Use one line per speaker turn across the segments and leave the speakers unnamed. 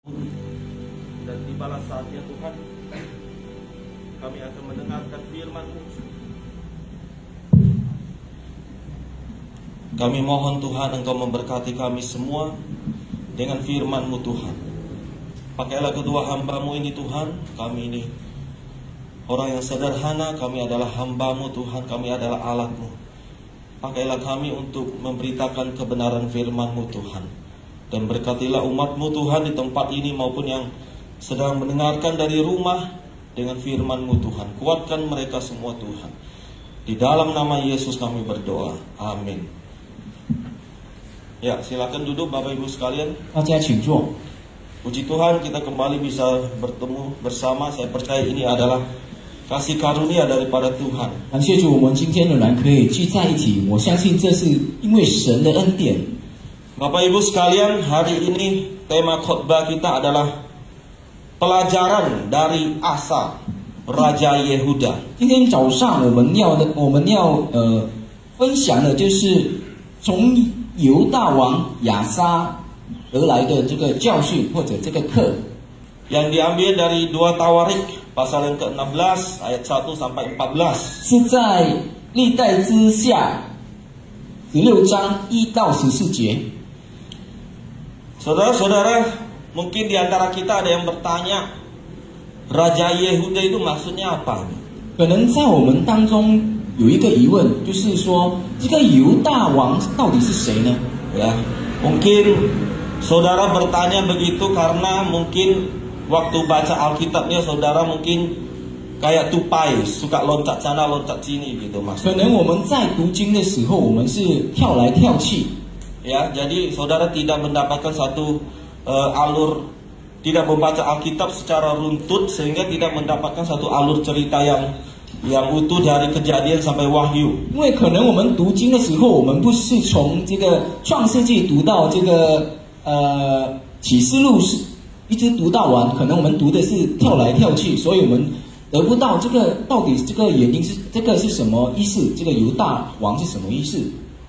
Dan tibalah saatnya Tuhan, kami akan mendengarkan firman-Mu. Kami mohon Tuhan Engkau memberkati kami semua dengan firman-Mu Tuhan. Pakailah kedua hamba-Mu ini Tuhan. Kami ini orang yang sederhana, kami adalah hamba-Mu Tuhan, kami adalah alat-Mu. Pakailah kami untuk memberitakan kebenaran firman-Mu Tuhan. Dan berkatilah umat-Mu Tuhan di tempat ini maupun yang sedang mendengarkan dari rumah dengan firman-Mu Tuhan. Kuatkan mereka semua Tuhan. Di dalam nama Yesus kami berdoa. Amin. Ya, silakan duduk Bapak Ibu sekalian. Puji Tuhan kita kembali bisa bertemu bersama. Saya percaya ini adalah kasih karunia daripada Tuhan.
感谢主，我们今天仍然可以聚在一起。我相信这是因为神的恩典。
Bapak Ibu sekalian, hari ini tema khotbah kita adalah pelajaran dari Asa, Raja Yehuda.
今天早上我们要分享的就是从犹大王亚撒而来的这个教训或者这个课。
Yang diambil dari 2 Tawarik pasal yang ke-16 ayat 1 sampai 14.
是在历代之下16章1到14节。
Saudara-saudara, mungkin di antara kita ada yang bertanya, Raja Yehuda itu maksudnya apa?
可能在我们当中有一个疑问，就是说这个犹大王到底是谁呢？
Ya, mungkin saudara bertanya begitu karena mungkin waktu baca Alkitabnya saudara mungkin kayak tupai, suka loncat sana loncat sini gitu mas.
可能我们在读经的时候，我们是跳来跳去。
Ya, jadi saudara tidak mendapatkan satu alur, tidak membaca Alkitab secara runtut sehingga tidak mendapatkan satu alur cerita yang utuh dari Kejadian sampai Wahyu.
因为可能我们读经的时候，我们不是从这个创世纪读到这个启示录是一直读到完，可能我们读的是跳来跳去，所以我们得不到这个到底这个原因是这个是什么意思？这个犹大王是什么意思？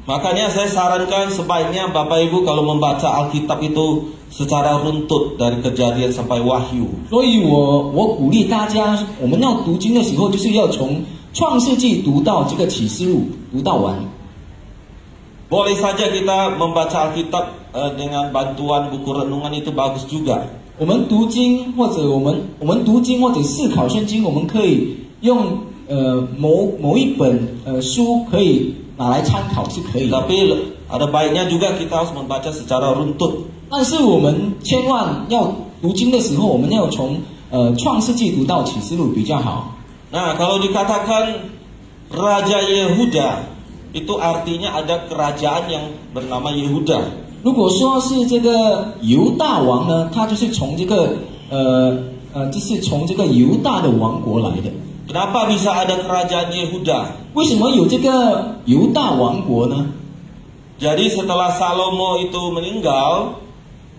Makanya saya sarankan sebaiknya Bapak Ibu kalau membaca Alkitab itu secara runtut dari Kejadian sampai Wahyu.
所以我鼓励大家，我们要读经的时候，就是要从创世纪读到这个启示录，读到完。
Boleh saja kita membaca Alkitab dengan bantuan buku renungan itu bagus juga.
我们读经或者我们读经或者思考圣经，我们可以用某一本书可以。 拿来参考是可以的。
Tapi ada baiknya juga kita harus membaca secara runtut.
但是我们千万要读经的时候，我们要从创世纪读到启示录比较好。
Nah, kalau dikatakan Raja Yehuda, itu artinya ada kerajaan yang bernama Yehuda.
如果说是这个犹大王呢，他就是从这个就是从这个犹大的王国来的。
Kenapa bisa ada kerajaan Yehuda?
为什么有这个犹大王国呢？
Jadi setelah Salomo itu meninggal,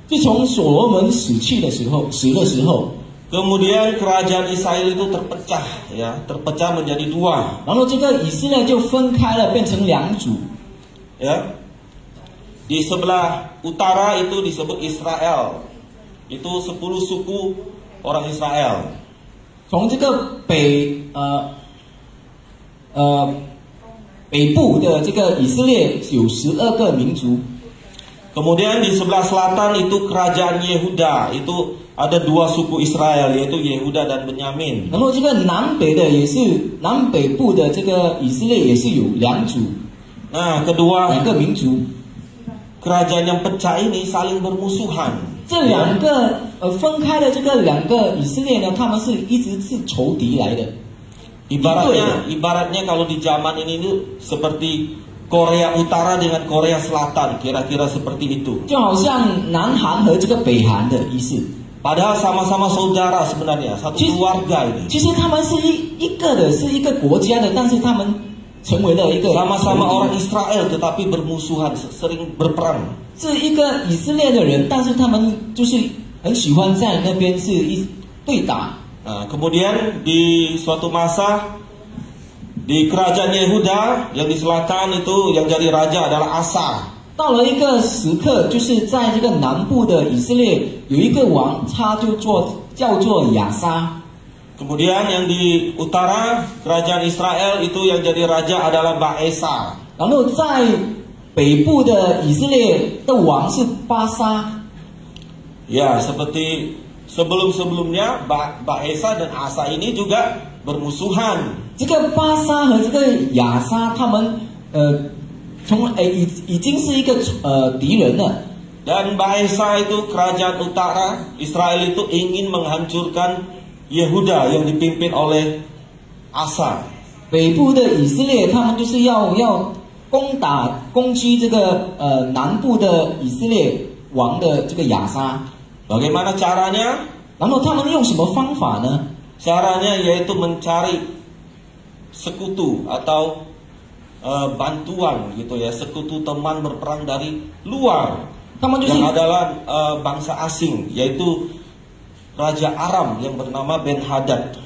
自从所罗门死的时候，
kemudian kerajaan Israel itu terpecah, ya, terpecah menjadi 2.
然后这个以色列就分开了，变成2组。
Ya, di sebelah utara itu disebut Israel, itu 10 suku orang Israel.
从这个北部的这个以色列有12个民族。
Kemudian di sebelah selatan itu kerajaan Yehuda, itu ada 2 suku Israel yaitu Yehuda dan Benyamin.
然后这个南北部的这个以色列也是有2组。
Nah, kedua
2个民族。
kerajaan yang pecah ini saling bermusuhan.
这2个分开的这个2个以色列呢，他们是一直是仇敌来的。
Ibaratnya kalau di zaman ini itu seperti Korea Utara dengan Korea Selatan, kira-kira seperti itu.
就好像南韩和这个北韩的意思。
Padahal sama-sama saudara sebenarnya, satu keluarga ini.
其实他们是一个的，是一个国家的，但是他们成为了一个
sama-sama orang Israel tetapi bermusuhan, sering berperang.
是一个以色列的人，但是他们就是很喜欢在那边是对打。
Nah, kemudian di suatu masa di kerajaan Yehuda yang di selatan itu yang jadi raja adalah Asa.
到了一个时刻，就是在这个南部的以色列有一个王，他就叫做亚撒。
Kemudian yang di utara kerajaan Israel itu yang jadi raja adalah Baesa.
然后在北部的以色列的王是巴沙。
Ya, seperti sebelum-sebelumnya Baesa dan Asa ini juga bermusuhan.
这个巴沙和这个亚撒，他们已经是一个敌人了。
Dan Baesa itu kerajaan utara Israel itu ingin menghancurkan Yehuda yang dipimpin oleh Asa.
北部的以色列，他们就是要攻击这个南部的以色列王的这个亚撒。
Bagaimana caranya?
然后他们用什么方法呢？
Caranya yaitu mencari sekutu atau bantuan gitu ya, sekutu teman berperang dari luar.
他们就是
yang adalah bangsa asing, yaitu Raja Aram yang bernama Ben-Hadad.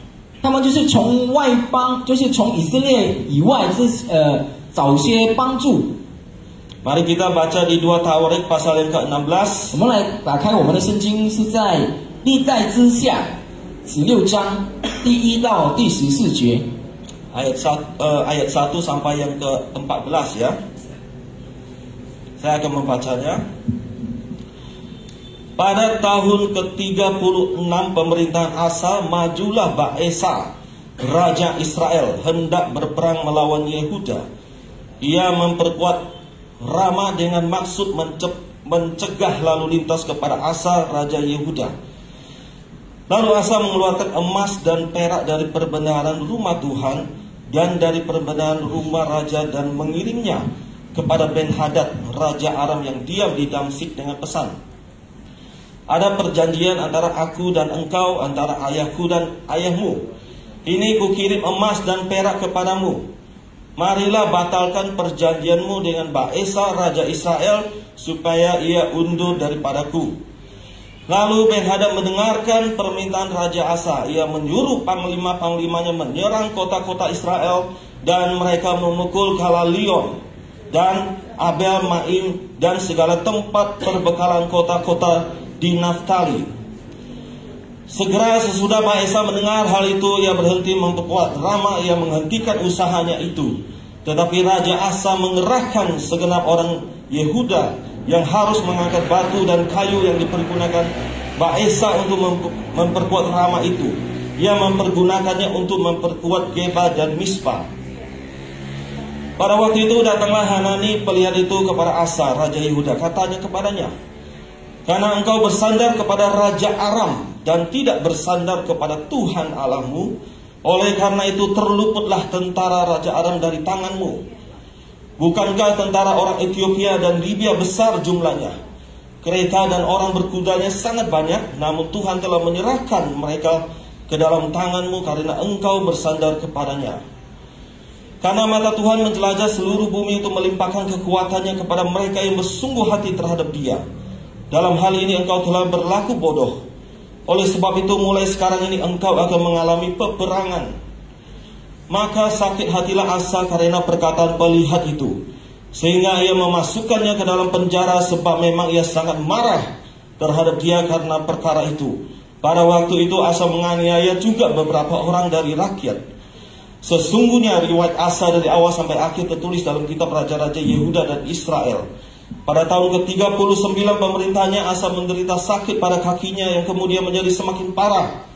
他们就是从外邦，就是从以色列以外，找些帮助。
Mari kita baca di 2 Tawarik pasal yang ke-16.
我们来打开我们的圣经，是在历代之下16章第1到第14节。
ayat 1 sampai yang ke-14 ya. Saya akan membacanya. Pada tahun ke-36 pemerintahan Asa, majulah Baesa, raja Israel, hendak berperang melawan Yehuda. Ia memperkuat Rama dengan maksud mencegah lalu lintas kepada Asa, raja Yehuda. Lalu Asa mengeluarkan emas dan perak dari perbendaharaan rumah Tuhan dan dari perbendaharaan rumah raja dan mengirimnya kepada Ben-Hadad, raja Aram yang diam di Damsik dengan pesan, ada perjanjian antara aku dan engkau, antara ayahku dan ayahmu. Ini kukirim emas dan perak kepadamu. Marilah batalkan perjanjianmu dengan Baesa, raja Israel, supaya ia undur daripadaku. Lalu Ben-Hadad mendengarkan permintaan Raja Asa. Ia menyuruh panglima-panglimanya menyerang kota-kota Israel, dan mereka memukul Kalalion dan Abel Maim dan segala tempat perbekalan kota-kota di Naftali. Segera sesudah Baesa mendengar hal itu, ia berhenti memperkuat Rama, ia menghentikan usahanya itu. Tetapi Raja Asa mengerahkan segenap orang Yehuda yang harus mengangkat batu dan kayu yang dipergunakan Baesa untuk memperkuat Rama itu. Ia mempergunakannya untuk memperkuat Geba dan Mispa. Pada waktu itu datanglah Hanani pelihat itu kepada Asa, raja Yehuda. Katanya kepadanya, karena engkau bersandar kepada Raja Aram dan tidak bersandar kepada Tuhan Allahmu, oleh karena itu terluputlah tentara Raja Aram dari tanganmu. Bukankah tentara orang Ethiopia dan Libya besar jumlahnya? Kereta dan orang berkudanya sangat banyak, namun Tuhan telah menyerahkan mereka ke dalam tanganmu karena engkau bersandar kepadanya. Karena mata Tuhan menjelajah seluruh bumi untuk melimpahkan kekuatannya kepada mereka yang bersungguh hati terhadap Dia. Dalam hal ini engkau telah berlaku bodoh. Oleh sebab itu mulai sekarang ini engkau akan mengalami peperangan. Maka sakit hatilah Asa karena perkataan pelihat itu, sehingga ia memasukkannya ke dalam penjara, sebab memang ia sangat marah terhadap dia karena perkara itu. Pada waktu itu Asa menganiaya juga beberapa orang dari rakyat. Sesungguhnya riwayat Asa dari awal sampai akhir tertulis dalam kitab Raja-Raja Yehuda dan Israel. Pada tahun ke-39 pemerintahnya, Asa menderita sakit pada kakinya yang kemudian menjadi semakin parah.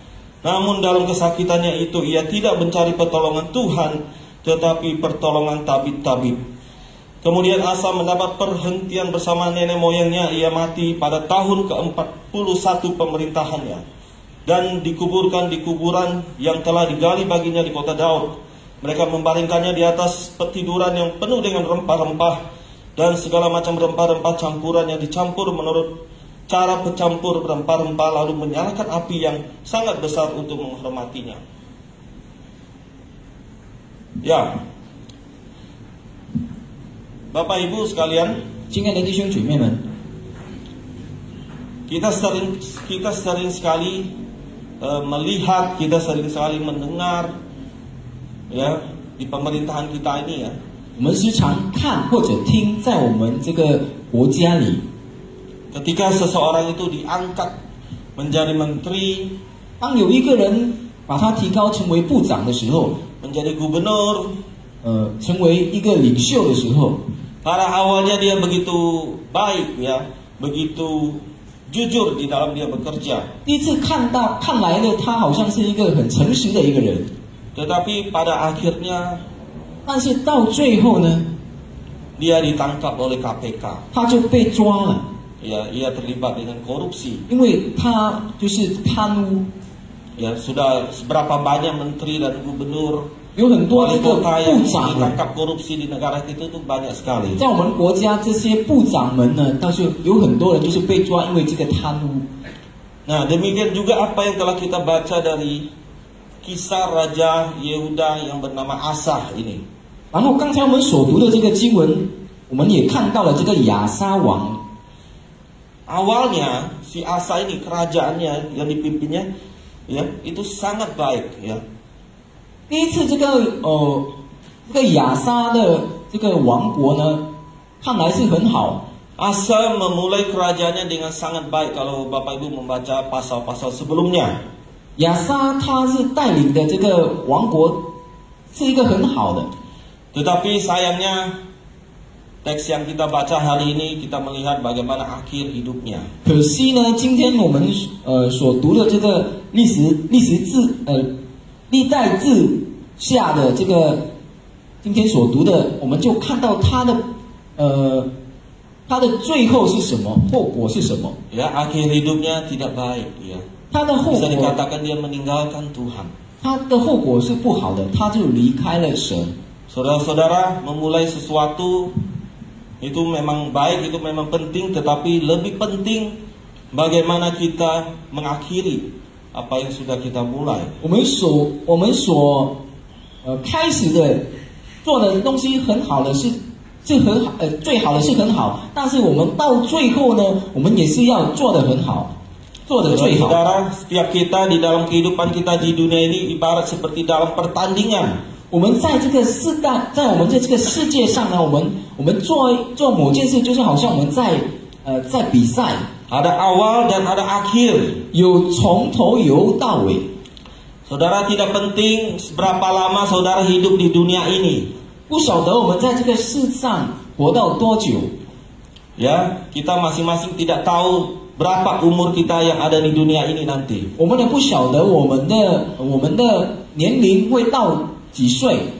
Namun dalam kesakitannya itu ia tidak mencari pertolongan Tuhan, tetapi pertolongan tabib-tabib. Kemudian Asa mendapat perhentian bersama nenek moyangnya. Ia mati pada tahun ke-41 pemerintahannya dan dikuburkan di kuburan yang telah digali baginya di kota Daud. Mereka membaringkannya di atas petiduran yang penuh dengan rempah-rempah dan segala macam rempah-rempah campuran yang dicampur menurut cara pencampur rempah-rempah, lalu menyalakan api yang sangat besar untuk menghormatinya. Ya, Bapak Ibu sekalian,
亲爱的弟兄姐妹们，
kita sering sekali melihat, kita sering sekali mendengar, ya, di pemerintahan kita ini ya.
我们时常看或者听，在我们这个国家里。
Ketika seseorang itu diangkat menjadi menteri,
当有一个人把他提高成为部长的时候，
menjadi gubernur,
成为一个领袖的时候，
pada awalnya dia begitu baik ya, begitu jujur di dalam dia bekerja.
第一次看来的他好像是一个很诚实的一个人，
Tetapi pada akhirnya
但是到最后呢，
dia ditangkap oleh KPK.
他就被抓了，
Ya, ia terlibat dengan korupsi.
因为他就是贪污，
Ya, sudah seberapa banyak menteri dan gubernur,
有很多这
wali
个
kota yang
部长呢，
ditangkap korupsi di negara kita itu banyak sekali.
在我们国家这些部长们呢，倒是有很多人就是被抓，因为这个贪污。
Nah, demikian juga apa yang telah kita baca dari kisah Raja Yehuda yang bernama Asa ini.
然后刚才我们所读的这个经文，我们也看到了这个亚撒王。
Awalnya si Asa ini kerajaannya yang dipimpinnya ya itu sangat baik ya.
第一次这个亚撒的这个王国呢，看来是很好。
Asa memulai kerajaannya dengan sangat baik kalau Bapak Ibu membaca pasal-pasal sebelumnya.
亚撒他是带领的这个王国是一个很好的，
Tetapi sayangnya teks yang kita baca hari ini kita melihat bagaimana akhir hidupnya.
可惜呢，今天我们所读的这个历代志下的这个今天所读的，我们就看到他的最后是什么，后果是什么？
Ya, akhir hidupnya tidak baik ya.
他的后
Bisa
果，
dikatakan dia meninggalkan Tuhan.
他的后果是不好的，他就离开了神。
Saudara-saudara, memulai sesuatu itu memang baik, itu memang penting, tetapi lebih penting bagaimana kita mengakhiri apa yang sudah kita mulai.
我们所开始的做的东西很好的是很好，最好的是很好，但是我们到最后呢，我们也是要做得很好，做得最好。
Saudara, setiap kita di dalam kehidupan kita di dunia ini ibarat seperti dalam pertandingan.
我们在这个在我们这个世界上呢，我们做某件事，就是好像我们在比赛，
Ada awal dan ada akhir.
有从头游到尾。
Saudara, tidak penting seberapa lama saudara hidup di dunia ini.
不晓得我们在这个世上活到多久，
Ya, kita masing-masing tidak tahu berapa umur kita yang ada di dunia ini nanti.
我们也不晓得我们的年龄会到几岁。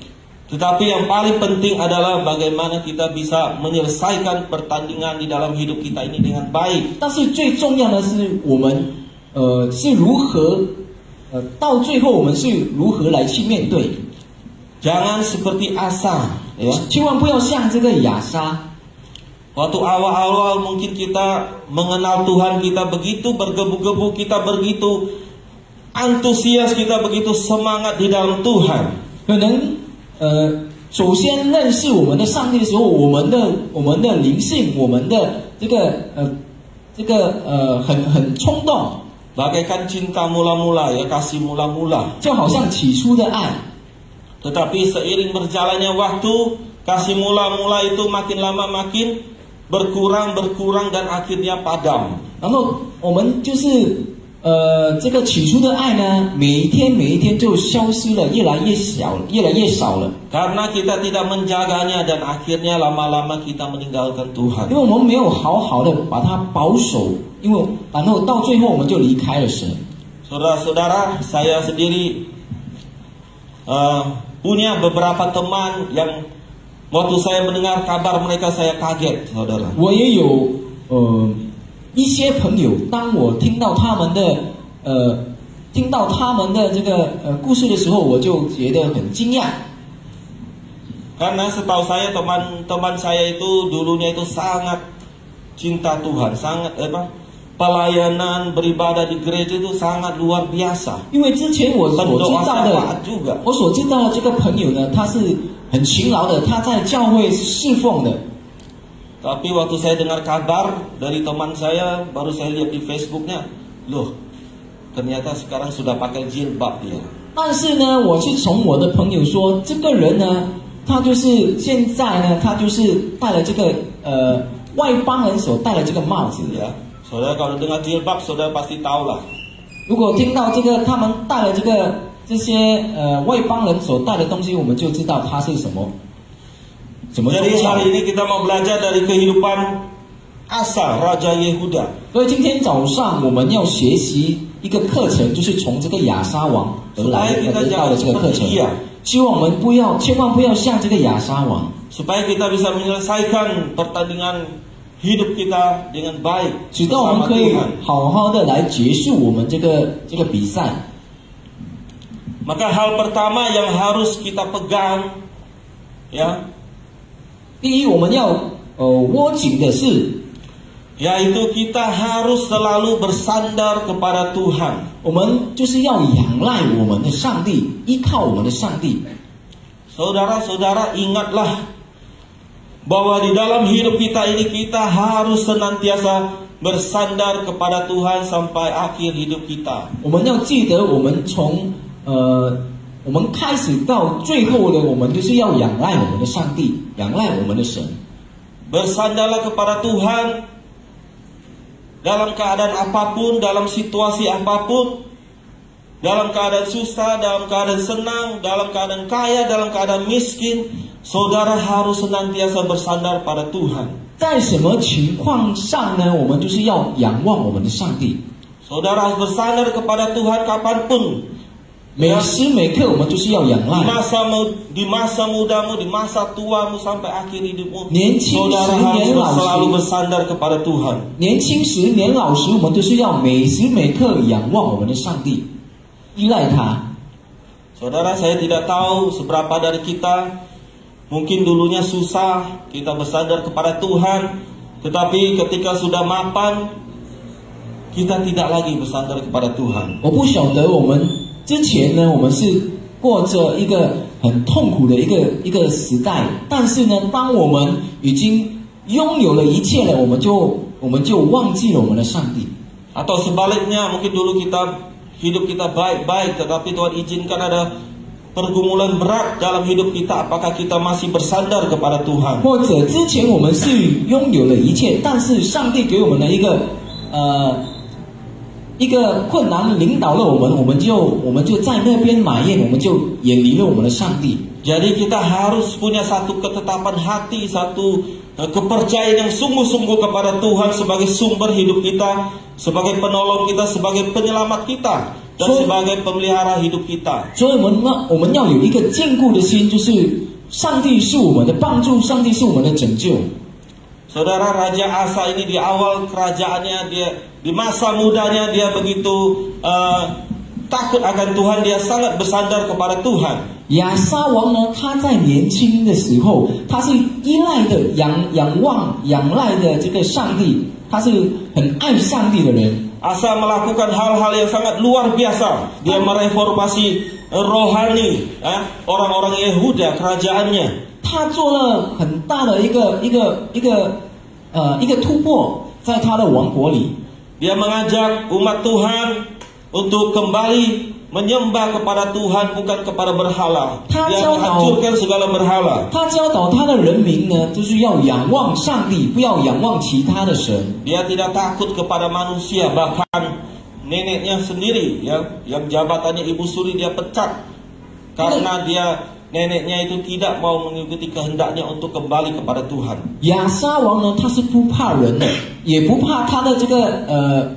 Tetapi yang paling penting adalah bagaimana kita bisa menyelesaikan pertandingan di dalam hidup kita ini dengan baik.
但是最重要的是我们是如何到最后我们是如何来去面对。
Jangan seperti Asa, ya.
千万不要像这个亚撒。
Waktu awal-awal mungkin kita mengenal Tuhan, kita begitu bergebu-gebu, kita begitu antusias, kita begitu semangat di dalam Tuhan.
可能首先认识我们的上帝的时候，我们的灵性，我们的这个很冲动，
Bagaikan cinta mula-mula, ya, kasih mula-mula.
就好像起初的爱。
Tetapi seiring berjalannya waktu, kasih mula-mula itu makin lama makin berkurang dan akhirnya padam.
然后我们就是这个起初的爱呢，每一天就消失了，越来越少了。
Karena kita tidak menjaganya dan akhirnya lama-lama kita meninggalkan
因
Tuhan.
为我们没有好好的把它保守，然后到最后我们就离开了神。
Saudara-saudara, saya sendiri punya beberapa teman yang waktu saya mendengar kabar mereka saya kaget, saudara.
我也有一些朋友，当我听到他们的这个故事的时候，我就觉得很惊讶。
Karena setahu saya teman-teman saya itu dulunya itu sangat cinta Tuhan, sangat pelayanan beribadah di gereja itu sangat luar biasa.
因为之前我所知道的
juga.
我所知道的这个朋友呢，他是很勤劳的，他在教会侍奉的。
Tapi waktu saya dengar kabar dari teman saya, baru saya lihat di Facebooknya, loh, ternyata sekarang sudah pakai jilbab dia.
但是呢，我是从我的朋友说，这个人呢，他就是现在呢，他就是戴了这个外邦人所戴的这个帽子。
Ya, saudara kalau dengar jilbab, saudara pasti tahulah.
如果听到这个他们戴了这些外邦人所戴的东西，我们就知道它是什么宗
Jadi
教。
hari ini kita mau belajar dari kehidupan Asa, Raja Yehuda.
所以今天早上我们要学习一个课程，就是从这个亚沙王而来的得到的这个课程。希望我们千万不要像这个亚沙王，
Supaya kita bisa menyelesaikan pertandingan hidup kita dengan baik
直到我们
bersama
可以
Tuhan.
好好的来结束我们这个比赛。
Maka hal pertama yang harus kita pegang, ya,
第一，我们要握紧的是，
yaitu kita harus selalu bersandar kepada Tuhan.
我们就是要仰赖我们的上帝，依靠我们的上帝。
Saudara-saudara, ingatlah bahwa di dalam hidup kita ini kita harus senantiasa bersandar kepada Tuhan sampai akhir hidup kita.
我们要记得，我们从我们开始到最后的，我们就是要仰赖我们的上帝，仰赖我们的神。
Bersandarlah kepada Tuhan dalam keadaan apapun, dalam situasi apapun, dalam keadaan susah, dalam keadaan senang, dalam keadaan kaya, dalam keadaan miskin, saudara harus senantiasa bersandar pada Tuhan.
在什么情况上呢？我们就是要仰望我们的上帝。
Saudara harus bersandar kepada Tuhan kapanpun.
每时每刻我们就是要仰
Di
赖。
di masa mudamu, di masa tuamu sampai akhir hidupmu,
年轻时
saudara harus
年老
selalu
时，
bersandar kepada Tuhan.
年轻时年老时，我们都是要每时每刻仰望我们的上帝，依赖他。
Saudara, saya tidak tahu seberapa dari kita, mungkin dulunya susah, kita bersandar kepada Tuhan, tetapi ketika sudah mapan, kita tidak lagi bersandar kepada Tuhan.
我不晓得我们之前呢，我们是过着一个很痛苦的一个时代，但是呢，当我们已经拥有了一切了，我们就忘记了我们的上帝。
Atau sebaliknya, mungkin dulu hidup kita baik-baik, tetapi Tuhan izinkan ada pergumulan berat dalam hidup kita. Apakah kita masih bersandar kepada Tuhan?
或者之前我们是拥有了一切，但是上帝给我们的一个困难领导了我们，我们就在那边埋怨，我们就远离了我们的上帝。
Jadi kita harus punya satu ketetapan hati, satu kepercayaan yang sungguh-sungguh kepada Tuhan sebagai sumber hidup kita, sebagai penolong kita, sebagai penyelamat kita, dan sebagai pemelihara hidup kita.
所以我们要有一个坚固的心，就是上帝是我们的帮助，上帝是我们的拯救。
Saudara, Raja Asa ini di awal kerajaannya, di masa mudanya dia begitu takut akan Tuhan, dia sangat bersandar kepada Tuhan.
亚沙王呢，他在年轻的时候，他是依赖的仰赖的这个上帝，他是很爱上帝的人。
Asa melakukan hal-hal yang sangat luar biasa. Dia mereformasi rohani orang-orang Yehuda, kerajaannya.
他做了很大的一个突破，在他的王国里。
Dia mengajak umat Tuhan untuk kembali menyembah kepada Tuhan, bukan kepada berhala. Dia menghancurkan segala berhala.
他教导他的人民呢，就是要仰望上帝，不要仰望其他的神。
Dia tidak takut kepada manusia, bahkan neneknya sendiri yang jabatannya ibu suri dia pecat karena neneknya itu tidak mau mengikuti kehendaknya untuk kembali kepada Tuhan.
亚沙王呢，他是不怕人的，也不怕他的这个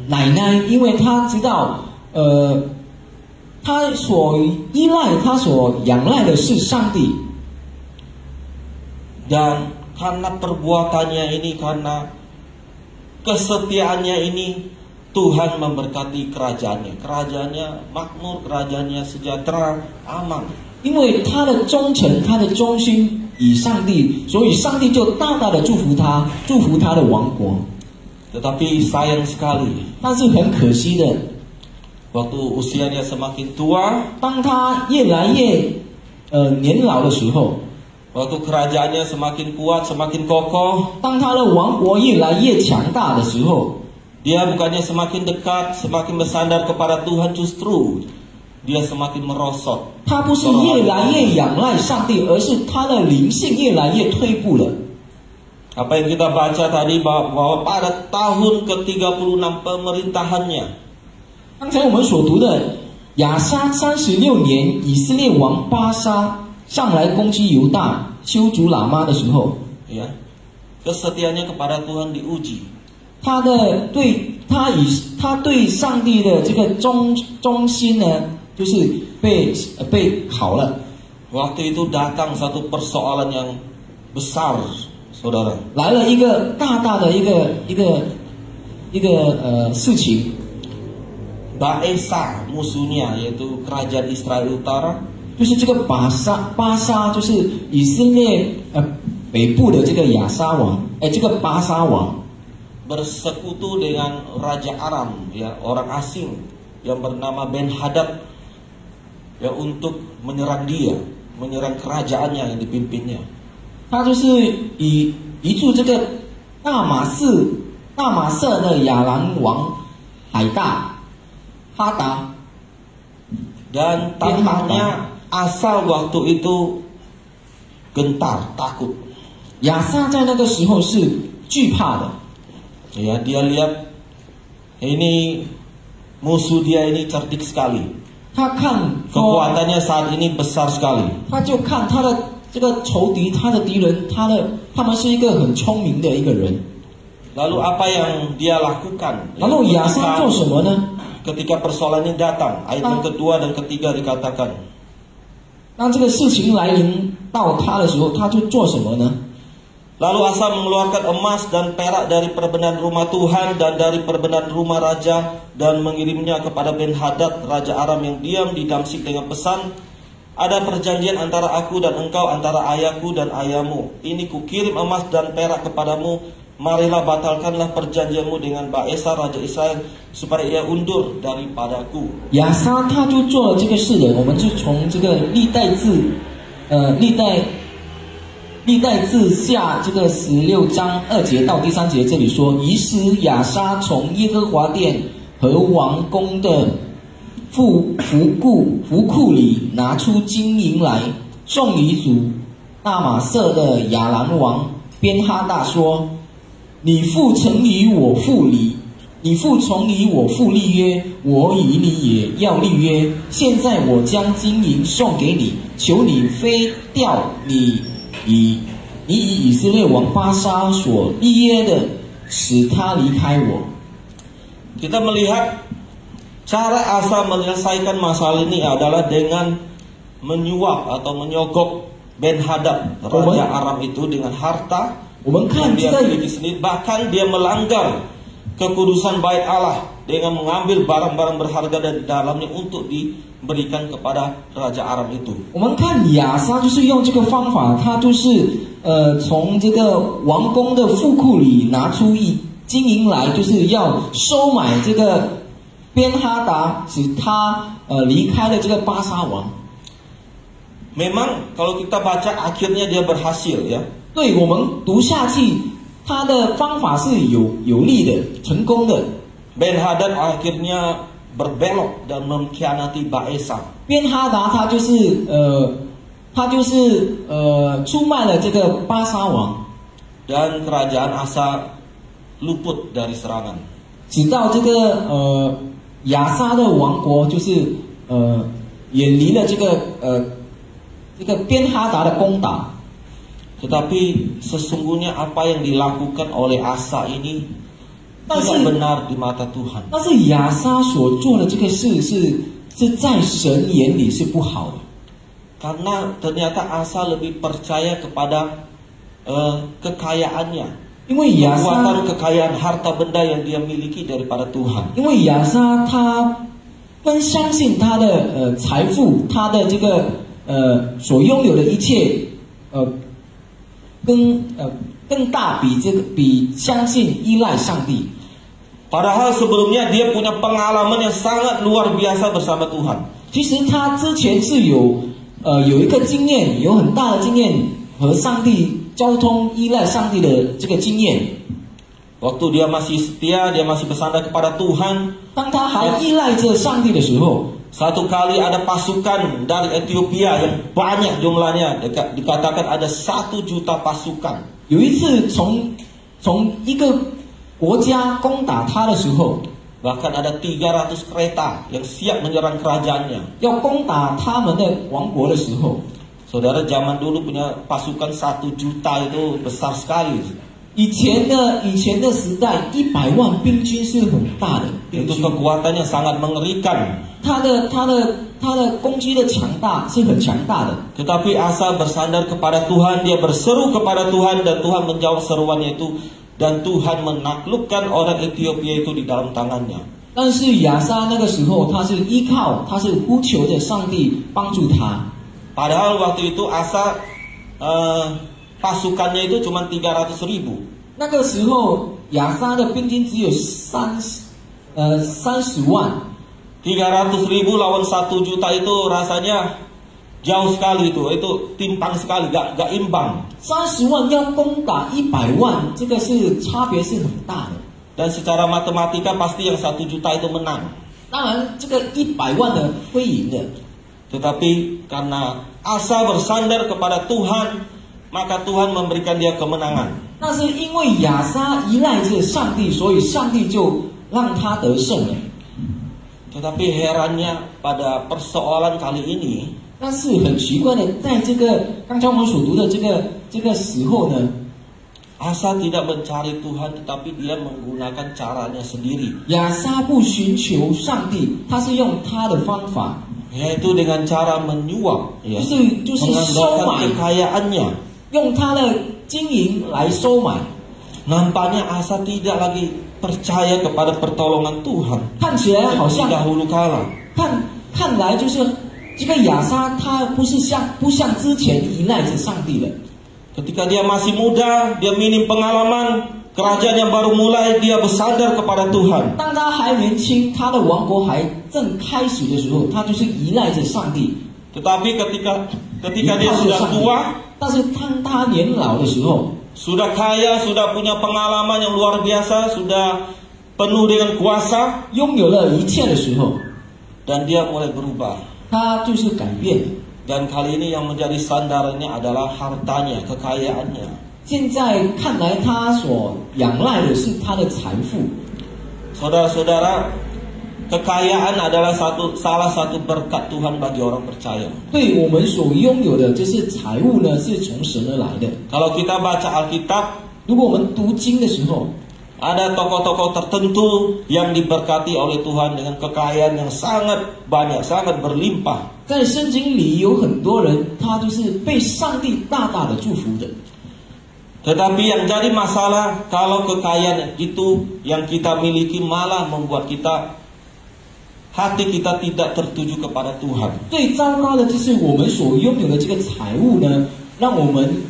奶奶，因为他知道他所依赖、他所仰赖的是上帝。
Dan karena perbuatannya ini, karena kesetiaannya ini, Tuhan memberkati kerajaannya. Kerajaannya makmur, kerajaannya sejahtera, aman.
因为他的忠诚、他的忠心以上帝，所以上帝就大大的祝福他，祝福他的王国。
Tetapi sayang sekali,
但是很可惜的，
waktu usianya semakin tua,
当他越来越年老的时候，
waktu kerajaannya semakin kuat, semakin kokoh,
当他的王国越来越强大的时候，
dia bukannya semakin dekat, semakin bersandar kepada Tuhan, justru dia semakin merosot.
他不是越来越仰赖上帝，而是他的灵性越来越退步了。
Apa yang kita baca tadi bahwa pada tahun ke-36 pemerintahannya,
刚才我们所读的亚撒36年，以色列王巴沙上来攻击犹大，修筑喇嘛的时候，
ya, kesetiaannya kepada Tuhan diuji.
他对上帝的这个忠心呢，就是被考了。
Waktu itu datang satu persoalan yang besar, saudara.
来了一个大的一个事情，
Baesa musuhnya yaitu kerajaan Israel Utara
就是这个巴沙就是以色列北部的这个亚沙王，这个巴沙王
bersekutu dengan Raja Aram, ya, orang asing yang bernama Ben-Hadad, ya, untuk menyerang dia, menyerang kerajaannya yang dipimpinnya.
他就是以住这个大马色的亚兰王哈达，
Dan tampaknya Asa waktu itu gentar, takut.
亚撒在那个时候是惧怕的。
Ya, dia lihat ini musuh dia ini cerdik sekali.
他看说，
Kekuatannya saat ini besar sekali.
他就看他的这个仇敌，他的敌人，他们是一个很聪明的一个人。
Lalu apa yang dia lakukan?
然后亚撒做什么呢？
Ketika persoalan ini datang, ayat yang kedua dan ketiga dikatakan,
当这个事情来临到他的时候，他就做什么呢？
Lalu Asa mengeluarkan emas dan perak dari perbenaran rumah Tuhan dan dari perbenaran rumah raja dan mengirimnya kepada Ben-Hadad, Raja Aram yang diam di Damsyik dengan pesan, ada perjanjian antara aku dan engkau, antara ayahku dan ayahmu. Ini kukirim emas dan perak kepadamu. Marilah batalkanlah perjanjianmu dengan Baesa Raja Israel supaya ia undur daripadaku.
亚撒他就做了这个事的，我们就从这个历代志下这个16章2节到第3节这里说，于是亚撒从耶和华殿和王宫的福库里拿出金银来，送与主大马色的亚兰王边哈大说：你父曾与我父立约，我与你也要立约。现在我将金银送给你，求你非掉你以以色列王巴沙所立约的，使他离开我。
Kita melihat cara Asa menyelesaikan masalah ini adalah dengan menyuap atau menyogok Ben-Hadad, Raja Aram itu dengan harta yang dia miliki sendiri. Bahkan dia melanggar kekudusan bait Allah dengan mengambil barang-barang berharga dari dalamnya untuk diberikan kepada Raja Aram itu.
我们看亚撒就是用这个方法，他就是从这个王宫的富库里拿出金银来，就是要收买这个边哈达，使他离开了这个巴沙王。
Memang kalau kita baca akhirnya dia berhasil, ya.
对我们读下去，他的方法是有利的，成功的。
Ben-Hadad akhirnya berbelok dan mengkhianati Baesa.
边哈达他就是出卖了这个巴沙王，
Dan kerajaan Asa luput dari serangan.
直到这个亚撒的王国就是远离了这个边哈达的攻打。
Tetapi sesungguhnya apa yang dilakukan oleh Asa ini tidak benar di mata Tuhan.
但是亚撒所做的这个事是在神眼里是不好的。
Karena ternyata Asa lebih percaya kepada kekayaannya,
因为亚撒
kekuatan kekayaan harta benda yang dia miliki daripada Tuhan.
因为亚撒他更相信他的财富，他的这个所拥有的一切更大比相信依赖上帝。
Padahal sebelumnya dia punya pengalaman yang sangat luar biasa bersama Tuhan.
其实他之前是有一个经验，有很大的经验和上帝交通、依赖上帝的这个经验。
Waktu dia masih setia, dia masih bersandar kepada Tuhan.
当他还依赖着上帝的时候，
Satu kali ada pasukan dari Ethiopia yang banyak jumlahnya, dikatakan ada 1 juta pasukan
有一次从一个国家攻打他的时候，
bahkan ada 300 kereta yang siap menyerang kerajaannya.
要攻打他们的王国的时候，
Saudara, zaman dulu punya pasukan 1 juta itu besar sekali.
以前的时代，100万兵军是很大的兵
Itu
军，
kekuatannya sangat mengerikan.
他的攻击的强大是很强大的。
Tetapi Asa bersandar kepada Tuhan, dia berseru kepada Tuhan dan Tuhan menjawab seruannya itu, dan Tuhan menaklukkan orang Ethiopia itu di dalam tangannya.
但是亚撒那个时候，他是呼求着上帝帮助他。
Padahal waktu itu Asa pasukannya itu cuma 300.000.
那个时候亚撒的兵军只有30万。
300.000 lawan 1 juta itu rasanya jauh sekali itu timpang sekali, gak imbang.
30万要攻打100万，这个是差别是很大的。
Dan secara matematika pasti yang 1 juta itu menang.
当然，这个100万的会赢的。
Tetapi karena Asa bersandar kepada Tuhan, maka Tuhan memberikan dia kemenangan.
那是因为亚撒依赖着上帝，所以上帝就让他得胜了。
Tetapi herannya pada persoalan kali ini,
但是很奇怪的，在这个刚才我们所读的这个时候呢，
Asa tidak mencari Tuhan, tetapi dia menggunakan caranya sendiri,
亚撒不寻求上帝，他是用他的方法，
yaitu dengan cara menyuap, ya,
就是收
mengandalkan
买，
kekayaannya.
用他的经营来收买。
Nampaknya Asa tidak lagi percaya kepada pertolongan Tuhan
看起来好像
dahulu kala.
看来就是这个亚撒，他不像之前依赖着上帝了。
Ketika dia masih muda, dia minim pengalaman, kerajaan yang baru mulai, dia bersandar kepada Tuhan.
当他还年轻，他的王国还正开始的时候，他就是依赖着上帝。
Tetapi ketika dia sudah tua,
但是当他年老的时候，
sudah kaya, sudah punya pengalaman yang luar biasa, sudah penuh dengan kuasa,
拥有了一切的时候，
dan dia mulai berubah.
他就是改变了。
Dan kali ini yang menjadi sandarannya adalah hartanya, kekayaannya.
现在看来，他所仰赖的是他的财富。
Saudara-saudara, kekayaan adalah salah satu berkat Tuhan bagi orang percaya.
对我们所拥有的这些财物呢，是从神而来的。
Kalau kita baca Alkitab,
如果我们读经的时候，
ada tokoh-tokoh tertentu yang diberkati oleh Tuhan dengan kekayaan yang sangat banyak, sangat berlimpah.
在圣经里有很多人，他就是被上帝大大的祝福的。
Tetapi yang jadi masalah kalau kekayaan itu yang kita miliki malah membuat hati kita tidak tertuju kepada Tuhan.
最糟糕的就是我们所拥有的这个财物呢，让我们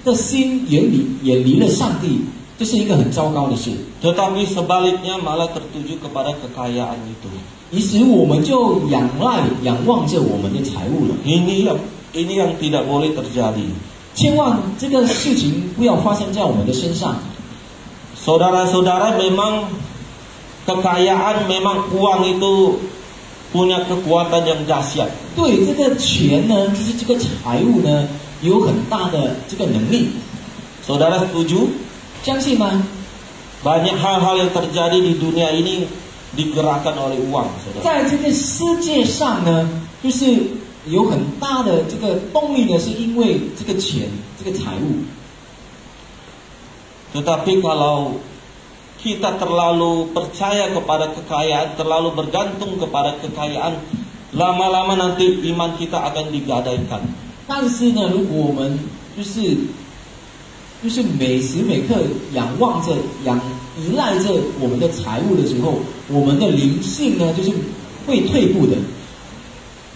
的心远离了上帝，这是一个很糟糕的事。
Tetapi sebaliknya malah tertuju kepada kekayaan itu.
于是我们就仰望着我们的财物了。
Ini yang tidak boleh terjadi.
千万这个事情不要发生在我们的身上。
Saudara-saudara, memang kekayaan, memang uang itu punya kekuatan yang dahsyat.
对这个钱呢，就是这个财物呢，有很大的这个能力。
Saudara setuju?
相信吗？
Banyak hal-hal yang terjadi di dunia ini digerakkan oleh uang, saudara.
在这个世界上呢，就是有很大的这个动力呢，是因为这个钱，这个财物。
Tetapi kalau kita terlalu percaya kepada kekayaan, terlalu bergantung kepada kekayaan, lama-lama nanti iman kita akan digadaikan.
但是呢，如果我们就是每时每刻依赖着我们的财物的时候，我们的灵性呢，就是会退步的。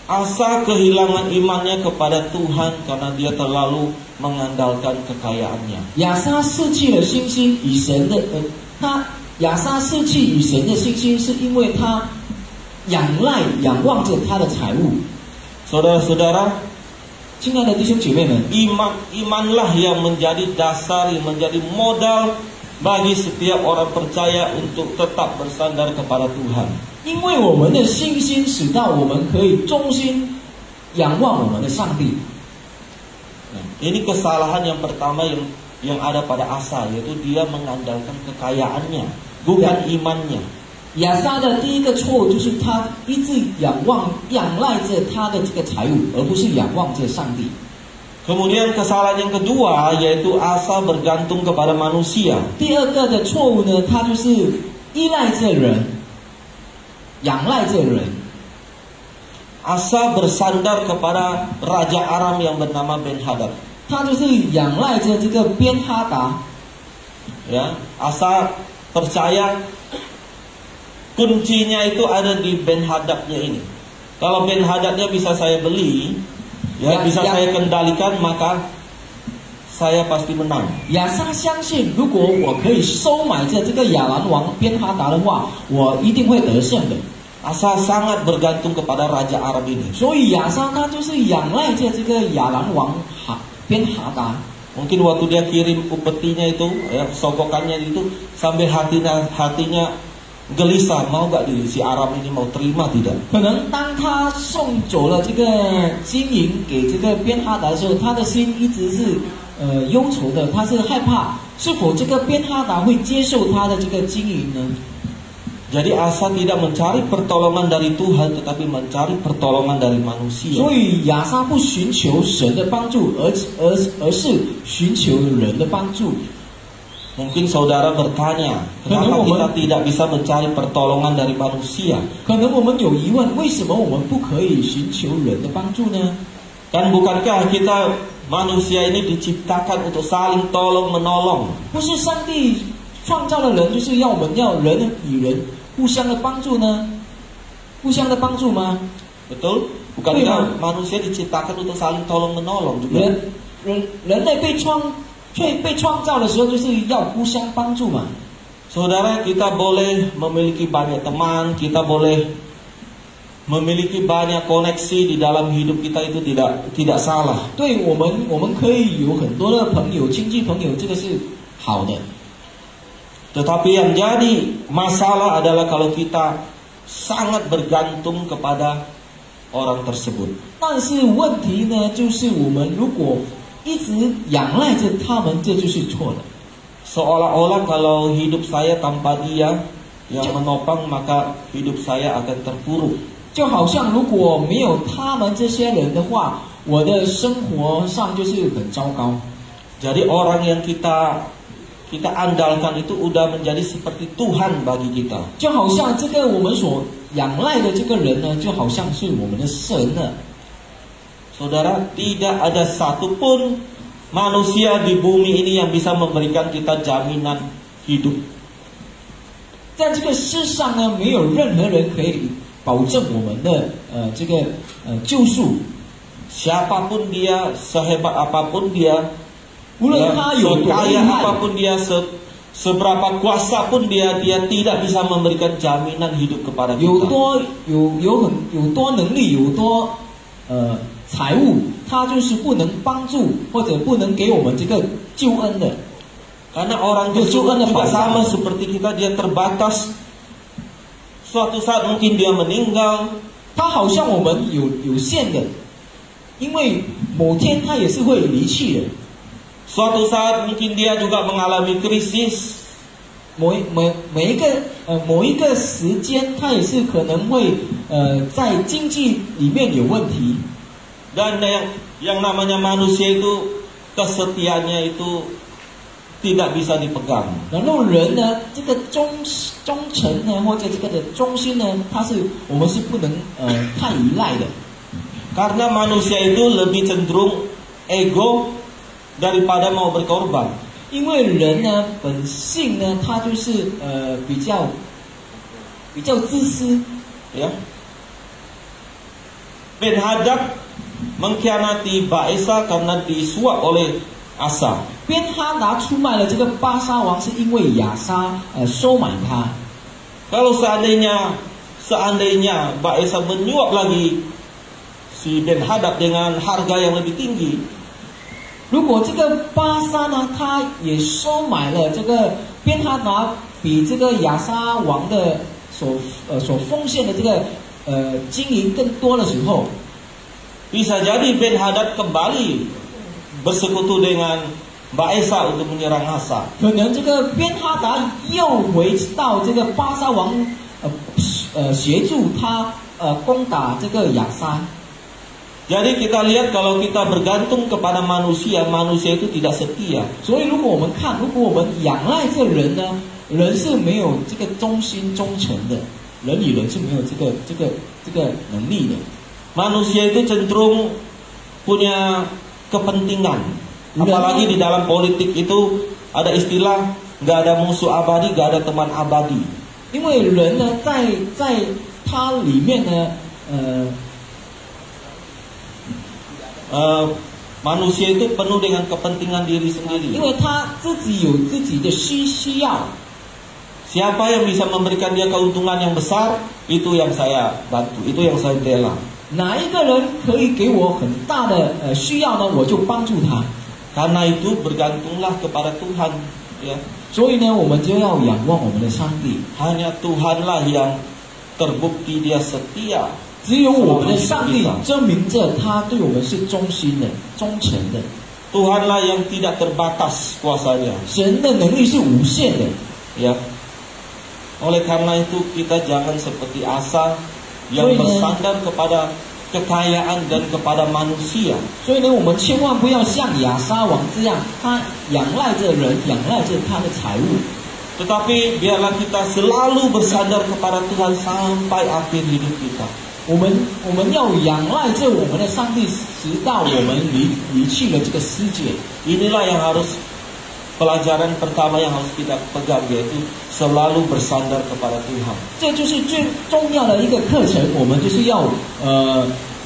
Asa kehilangan imannya kepada Tuhan karena dia terlalu mengandalkan kekayaannya.
亚撒失去了信心与神的亚撒失去与神的信心，是因为他仰望着他的财物。
Saudara-saudara,
亲爱的弟兄姐妹们，
imanlah yang menjadi dasar, yang menjadi modal bagi setiap orang percaya untuk tetap bersandar kepada Tuhan.
因为我们的信心使到我们可以忠心仰望我们的上帝。
Ini kesalahan yang pertama yang ada pada Asa, yaitu dia mengandalkan kekayaannya, bukan imannya.
亚撒的第一个错误就是他一直仰赖着他的这个财物，而不是仰望着上帝。
Kemudian kesalahan yang kedua yaitu Asa bergantung kepada manusia.
第二个的错误呢，他就是依赖着人，仰赖着人。
Asa bersandar kepada raja Aram yang bernama Ben-Hadad.
他就是仰赖着这个边哈达。
Ya, Asa percaya kuncinya itu ada di Ben-Hadadnya ini. Kalau Ben-Hadadnya bisa saya beli, bisa saya kendalikan, maka saya pasti menang.
亚撒相信，如果我可以收买着这个亚兰王边哈达的话，我一定会得胜的。
Asa sangat bergantung kepada raja Aram ini.
所以亚撒他就是仰赖着这个亚兰王边哈达。
Mungkin waktu dia kirim upetinya itu, ya, sogokannya itu, sampai hatinya gelisah, mau gak si Aram ini mau terima tidak?
可能当他送走了这个金银给这个边哈达的时候，他的心一直是忧愁的，他是害怕是否这个边哈达会接受他的这个金银呢？
Jadi Asa tidak mencari pertolongan dari Tuhan, tetapi mencari pertolongan dari manusia.
所以亚撒不寻求神的帮助，而是寻求人的帮助。
Mungkin saudara bertanya, kenapa kita tidak bisa mencari pertolongan dari manusia?
可能我们有疑问，为什么我们不可以寻求人的帮助呢？
Kan bukankah kita manusia ini diciptakan untuk saling tolong menolong?
不是上帝创造了人，就是我们要人与人互相的帮助呢？互相的帮助吗？
Betul? Bukankah manusia diciptakan untuk saling tolong menolong juga?
人类被创造的时候，就是要互相帮助嘛。
Saudara, kita boleh memiliki banyak teman, kita boleh memiliki banyak koneksi di dalam hidup kita, itu tidak salah.
对我们可以有很多的朋友、亲戚朋友，这个是好的。
Tetapi yang jadi masalah adalah kalau kita sangat bergantung kepada orang tersebut.
但是问题呢，就是我们如果一直仰赖着他们，这就是错的。
Seolah-olah kalau hidup saya tanpa dia yang menopang, maka hidup saya akan terpuruk.
就好像如果没有他们这些人的话，我的生活上就是很糟糕。
Jadi orang yang kita andalkan itu udah menjadi seperti Tuhan bagi kita.
就好像这个我们所仰赖的这个人呢，就好像是我们的神呢。
Saudara, tidak ada satupun manusia di bumi ini yang bisa memberikan kita jaminan hidup.
在这个世上呢，没有任何人可以保证我们的这个救赎。
Siapapun dia, sehebat apapun dia,
无论他有多厉
sekaya
害，
apapun dia, seberapa kuasa pun dia tidak bisa memberikan jaminan hidup kepada
有
kita.
多能力，有多财物，他就是不能帮助或者不能给我们这个救恩的。
Karena orang tersebut juga sama seperti kita, dia terbatas. Suatu saat mungkin dia meninggal.
他好像我们有限的，因为某天他也是会离去的。
Suatu saat mungkin dia juga mengalami krisis.
某一个时间，他也是可能会在经济里面有问题。
Dan yang namanya manusia itu kesetiaannya itu tidak bisa dipegang.
然后人呢，这个忠诚呢，或者这个的忠心呢，我们是不能太依赖的。
Karena manusia itu lebih cenderung ego daripada mau berkorban.
因为人呢，本性呢，他就是比较自私。
Ya. Ben-Hadad mengkhianati Baesa karena disuap oleh Asa.
边哈达出卖了这个巴沙王，是因为亚撒收买他。
Kalau seandainya Baesa menyuap lagi si Ben-Hadad dengan harga yang lebih tinggi,
如果这个巴沙呢，他也收买了这个边哈达比这个亚撒王的所奉献的这个金银更多的时候，
bisa jadi Ben-Hadad kembali bersekutu dengan Mbak Esa untuk menyerang Asa.
可能这个边哈达又回到这个巴沙王协助他攻打这个亚沙。
Jadi kita lihat kalau kita bergantung kepada manusia, manusia itu tidak setia.
所以如果我们看，如果我们仰赖这人呢，人是没有这个忠心忠诚的，人与人是没有这个能力的。
Manusia itu cenderung punya kepentingan. Apalagi di dalam politik itu ada istilah nggak ada musuh abadi, nggak ada teman abadi.
因为人呢，在他里面呢，manusia
itu penuh dengan kepentingan diri sendiri.
因为他自己有自己的需要。
Siapa yang bisa memberikan dia keuntungan yang besar, itu yang saya bantu, itu yang saya bela.
哪一个人可以给我很大的需要呢？我就帮助他。
Karena itu bergantunglah kepada Tuhan, ya.
所以呢，我们就要仰望我们的上帝。
Hanya Tuhanlah yang terbukti dia setia.
只有我们的上帝证明着他对我们是忠心的、忠诚的。
Tuhanlah yang tidak terbatas kuasanya.
神的能力是无限的，
Ya. Oleh karena itu kita jangan seperti Asa yang bersandar kepada kekayaan dan kepada manusia.
所以呢，我们千万不要像亚沙王这样，他仰赖着人，仰赖着他的财物。
Tetapi biarlah kita selalu bersandar kepada Tuhan sampai akhir hidup kita.
我们要仰赖着我们的上帝，直到我们离去了这个世界。
Inilah yang harus pelajaran pertama yang harus kita pegang, yaitu selalu bersandar kepada Tuhan.
这就是最重要的一个课程，我们就是要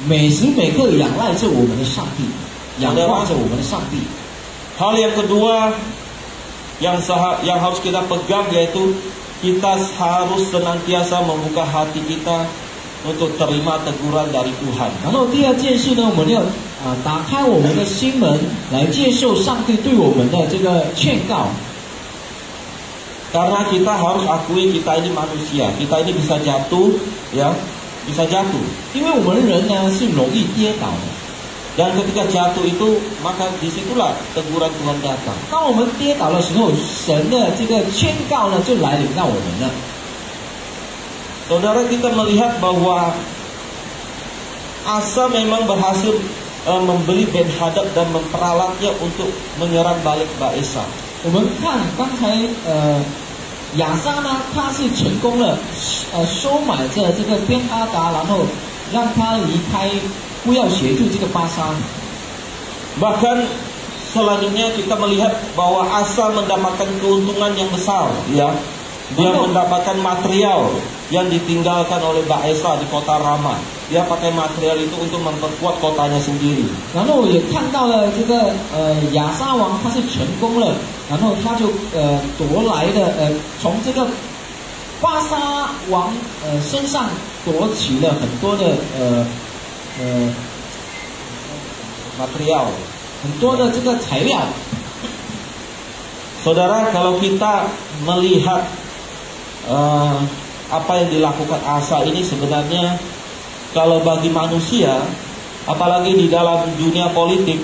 每时每刻仰赖着我们的上帝，仰望着我们的上帝。
Hal yang kedua yang harus kita pegang, yaitu kita harus senantiasa membuka hati kita untuk terima teguran dari Tuhan.
然后第二件事呢，我们要打开我们的心门，来接受上帝对我们的这个劝告。
Karena kita harus akui kita ini manusia, kita ini bisa jatuh, ya, bisa jatuh.
因为我们人呢是容易跌倒的，
Dan ketika jatuh itu, maka disitulah teguran Tuhan datang.
当我们跌倒的时候，神的这个劝告呢就来临到我们了。
Saudara, kita melihat bahwa Asa memang berhasil membeli Ben-Hadad dan memperalatnya untuk menyerang balik Baesa.
我们看刚才亚沙呢，他是成功了收买着这个边哈达，然后让他离开，不要协助这个巴沙。
Bahkan selanjutnya kita melihat bahwa Asa mendapatkan keuntungan yang besar, ya. Dia mendapatkan material yang ditinggalkan oleh Baesa di kota Rama. Dia pakai material itu untuk memperkuat kotanya sendiri.
然后也看到了这个亚沙王他是成功了，然后他就夺来的从这个巴沙王身上夺取了很多的
material,
很多的这个材料。
Saudara, kalau kita melihat apa yang dilakukan Asa ini sebenarnya, kalau bagi manusia, apalagi di dalam dunia politik,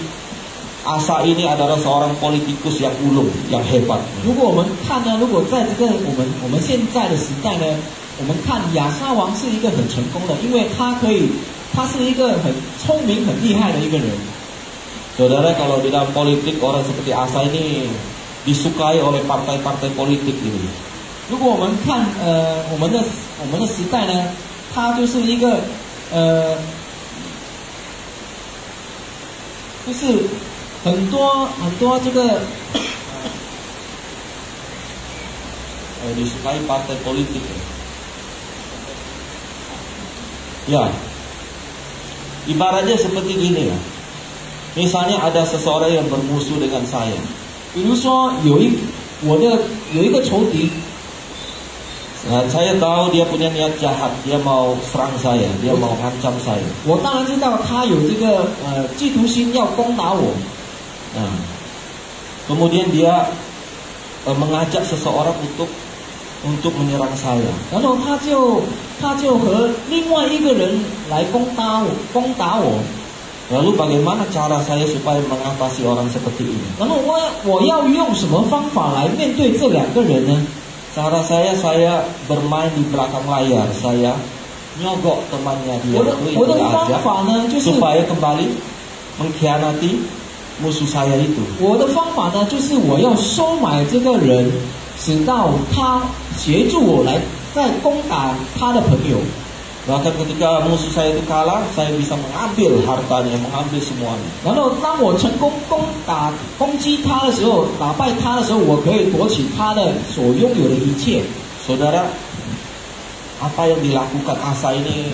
Asa ini adalah seorang politikus yang ulung, yang hebat.
如果我们看呢，如果在这个我们现在的时代呢，我们看亚沙王是一个很成功的，因为他是一个很聪明、很厉害的一个人。
Saudara, kalau di dalam politik orang seperti Asa ini disukai oleh partai-partai politik ini.
如果我们看我们的时代呢，他就是一个就是很多这个
disukai partai politik. Ya, ibaratnya seperti gini ya. Misalnya ada seseorang yang bermusuh dengan saya.
比如说有一个仇敌。
Nah, saya tahu dia punya niat jahat, dia mau serang saya, dia mau ancam saya.
我当然知道他有这个企图心要攻打我。
Nah, kemudian dia mengajak seseorang untuk menyerang saya.
然后他就和另外一个人来攻打我。
Lalu bagaimana cara saya supaya mengatasi orang seperti ini?
然后我要用什么方法来面对这两个人呢？
Cara saya bermain di belakang layar, saya nyogok temannya dia
我的方法呢，就是
supaya kembali mengkhianati musuh saya itu.
我的方法呢，就是我要收买这个人，使到他协助我来再攻打他的朋友。
Bahkan ketika musuh saya itu kalah, saya bisa mengambil hartanya, mengambil semuanya.
然后当我成功攻击他的时候，打败他的时候，我可以夺取他的所拥有的一切。
Saudara, apa yang dilakukan Asa ini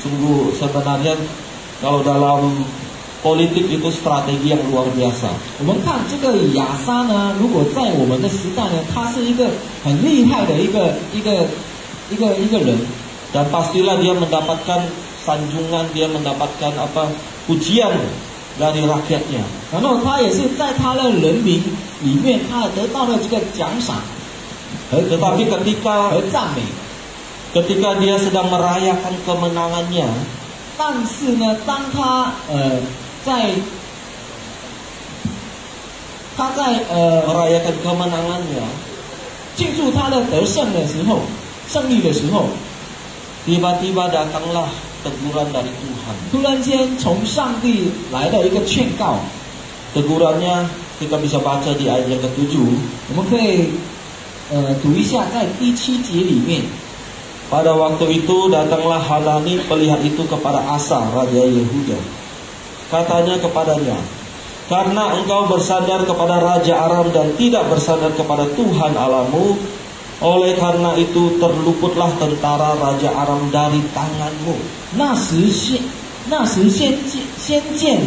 sungguh sebenarnya kalau dalam politik itu strategi yang luar biasa.
我们看这个亚撒呢，如果在我们的时代呢，他是一个很厉害的一个人。
Dan pastilah dia mendapatkan sanjungan, dia mendapatkan pujian dari rakyatnya.
然后他也是在他的人民里面，他得到了这个奖赏
Tetapi ketika
和赞美。
dia sedang merayakan kemenangannya,
但是呢，当他在
merayakan kemenangannya,
庆祝他的得胜的时候，胜利的时候，
tiba-tiba datanglah teguran dari Tuhan.
突然间从上帝来的一个劝告，
Tegurannya kita bisa baca di ayat yang ke-7.
我们可以读一下，在第7节里面。
Pada waktu itu datanglah Hanani pelihat itu kepada Asa raja Yehuda. Katanya kepadanya, karena engkau bersandar kepada raja Aram dan tidak bersandar kepada Tuhan Allahmu, oleh karena itu terluputlah tentara raja Aram dari tanganmu.
那时先见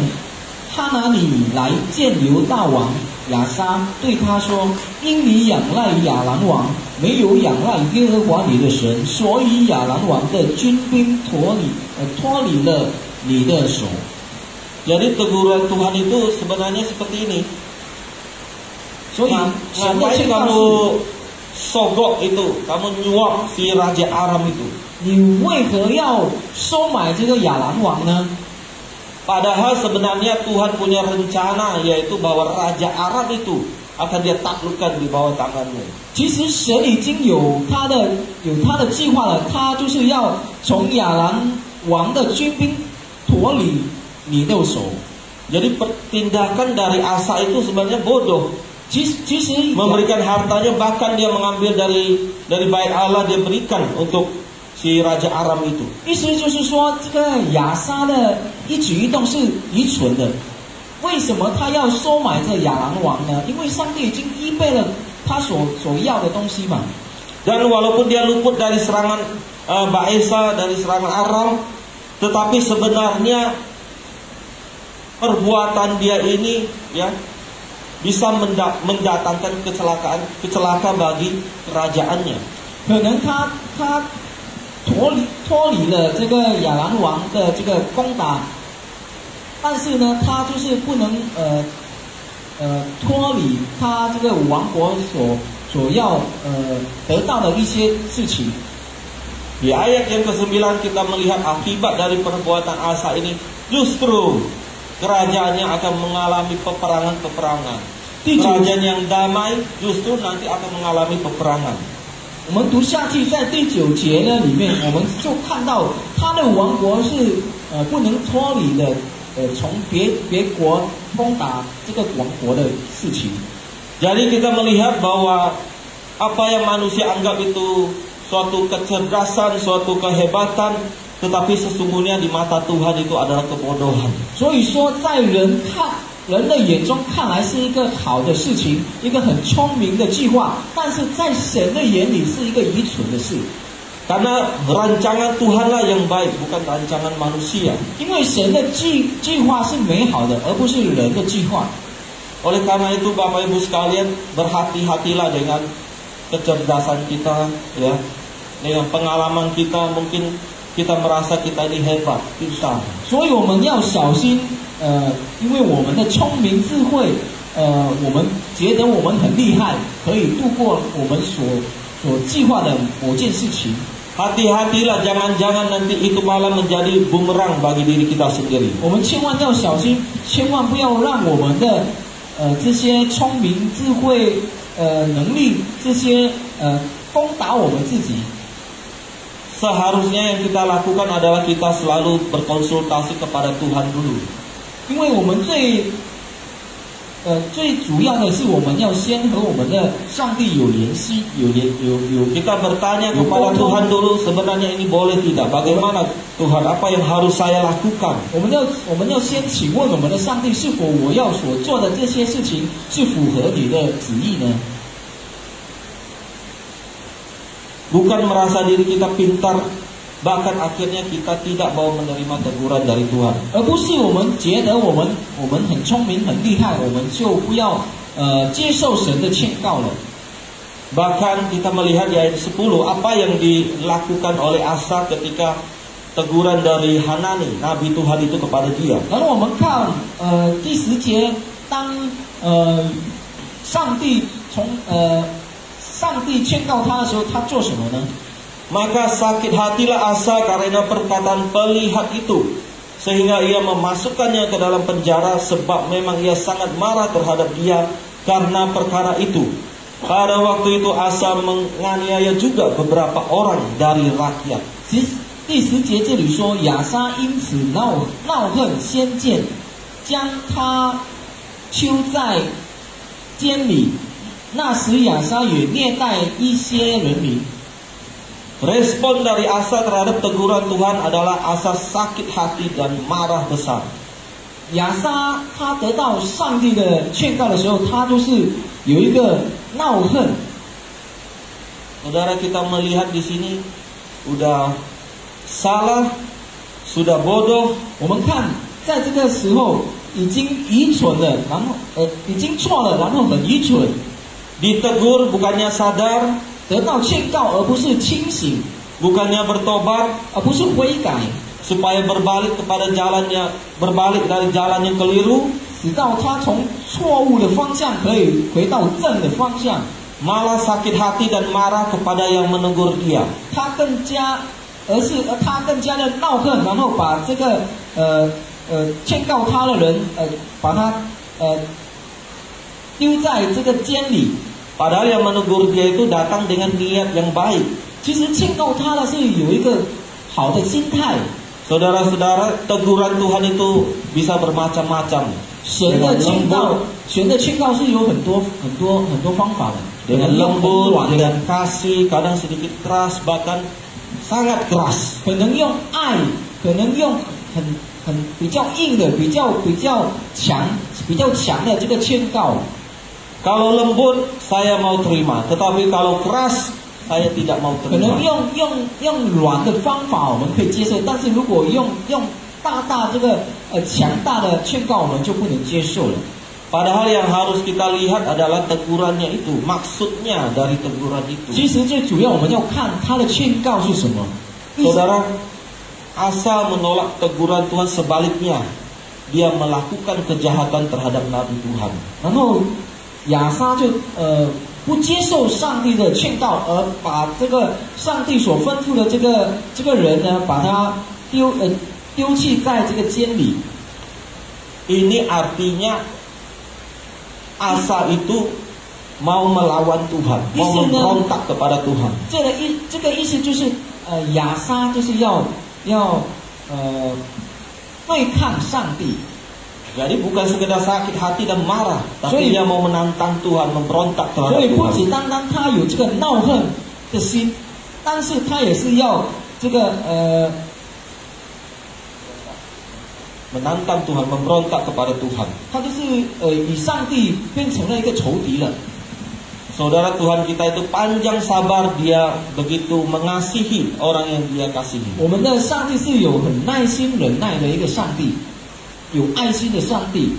哈拿尼来见犹大王亚撒，对他说：因你仰赖亚兰王，没有仰赖耶和华你的神，所以亚兰王的军兵脱离了你的手。
Jadi teguran Tuhan itu sebenarnya seperti ini.
所以神的
Ngapain
劝告
kamu
是：
sogok itu, kamu nyuap si raja Aram itu?
你为何要收买这个亚兰王呢？
Padahal sebenarnya Tuhan punya rencana, yaitu bahwa raja Aram itu akan dia taklukkan di bawah tanganmu.
其实神已经有他的计划了，他就是要从亚兰王的军兵脱离你的手。
Jadi tindakan dari Asa itu sebenarnya bodoh.
其实
Memberikan hartanya, bahkan dia mengambil dari bait Allah, dia berikan untuk si raja Aram itu.
意思就是说，这个亚撒的一举一动是愚蠢的。为什么他要收买这亚兰王呢？因为上帝已经预备了他所要的东西嘛。
Dan walaupun dia luput dari serangan Baesa, dari serangan Aram, tetapi sebenarnya perbuatan dia ini ya bisa mendatangkan kecelakaan bagi kerajaannya.
可能他脱离了这个亚兰王的这个攻打，但是呢，他就是不能脱离他这个王国所要得到的一些事情。
Di ayat yang ke-9 kita melihat akibat dari perbuatan Asa ini, justru kerajaannya akan mengalami peperangan-peperangan. Kerajaan yang damai justru nanti akan mengalami peperangan.
我们读下去，在第9节呢里面，我们就看到他的王国是不能脱离的，从别国攻打这个王国的事情。
Jadi kita melihat bahwa apa yang manusia anggap itu suatu kecerdasan, suatu kehebatan, tetapi sesungguhnya di mata Tuhan itu adalah kebodohan.
所以说，在人的眼中看来是一个好的事情，一个很聪明的计划，但是在神的眼里是一个愚蠢的事。
Karena rancangan Tuhanlah yang baik, bukan rancangan manusia.
因为神的计划是美好的，而不是人的计划。
Oleh karena itu Bapak Ibu sekalian, berhati-hatilah dengan kecerdasan kita, ya, dengan pengalaman kita. Mungkin kita merasa kita ini hebat, pintar.
所以我们要小心，因为我们的聪明智慧，我们觉得我们很厉害，可以度过我们所计划的某件事情。
Hati-hatilah, jangan-jangan nanti itu malah menjadi bumerang bagi diri kita sendiri.
我们千万要小心，千万不要让我们的这些聪明、智慧、能力这些攻打我们自己。
Seharusnya yang kita lakukan adalah kita selalu berkonsultasi kepada Tuhan dulu.
因为我们最主要的是我们要先和我们的上帝有联系，有
Kita bertanya kepada Tuhan dulu, sebenarnya ini boleh tidak? Bagaimana Tuhan, apa yang harus saya lakukan?
我们要先请问我们的上帝，是否我要所做的这些事情是符合你的旨意呢？
Bukan merasa diri kita pintar, bahkan akhirnya kita tidak mau menerima teguran dari Tuhan.
而不是我们觉得我们很聪明很厉害，我们就不要接受神的劝告了。
Bahkan kita melihat di ayat 10 apa yang dilakukan oleh Asa ketika teguran dari Hanani, nabi Tuhan itu kepada dia.
然后我们看第10节，当上帝劝告他的时候，他做什么呢？
Maka sakit hatilah Asa karena perkataan pelihat itu, sehingga ia memasukkannya ke dalam penjara, sebab memang ia sangat marah terhadap dia karena perkara itu. Pada waktu itu Asa menganiaya juga beberapa orang dari rakyat.
第10节这里说，亚撒因此恼恨先见，将他囚在监里。那时亚撒也虐待一些人民。
Respon dari Asa terhadap teguran Tuhan adalah Asa sakit hati dan marah besar.
亚撒他得到上帝的劝告的时候，他就是有一个恼恨。
Saudara, kita melihat di sini udah salah, sudah bodoh.
我们看在这个时候已经愚蠢了，然后已经错了，然后很愚蠢。
Ditegur bukannya sadar,
得到劝告而不是清醒，
bukannya bertobat,
而不是悔改，
supaya berbalik kepada jalannya, berbalik dari jalan yang keliru,
直到他从错误的方向可以回到正的方向。
malah sakit hati dan marah kepada yang menegur dia.
他更加的恼恨，然后把这个劝告他的人把他丢在这个监里。
Padahal yang menegur dia itu datang dengan niat yang baik.
其实劝告他的是有一个好的心态。
Saudara-saudara, teguran Tuhan itu bisa bermacam-macam.
神的劝告是有很多方法的。
Dengan lembut, dengan kasih, kadang sedikit keras, bahkan sangat keras.
可能用爱，可能用很比较硬的、比较强的这个劝告。
Kalau lembut saya mau terima, tetapi kalau keras saya tidak mau
可能
terima.
用软的方法我们可以接受，但是如果用大这个强大的劝告，我们就不能接受了。
Padahal yang harus kita lihat adalah tegurannya itu, maksudnya dari teguran itu.
其实最主要我们要看他的劝告是什么。
Saudara, Asa menolak teguran Tuhan, sebaliknya dia melakukan kejahatan terhadap nabi Tuhan.
然后亚撒就不接受上帝的劝告，而把这个上帝所吩咐的这个人呢，把他丢弃在这个监里。
Ini artinya Asa itu mau melawan Tuhan, mau memberontak kepada Tuhan.
这个意思就是亚撒就是要对抗上帝。
Jadi bukan sekedar sakit hati dan marah, tapi dia mau menantang Tuhan, memberontak
所
terhadap
以不
Tuhan.
只单单他有这个恼恨的心，但是他也是要这个
menantang Tuhan, memberontak kepada Tuhan.
他就是与上帝变成了一个仇敌了。
Saudara, Tuhan kita itu panjang sabar, dia begitu mengasihi orang yang dia kasihi.
我们的上帝是有很耐心忍耐的一个上帝，有爱心的上帝。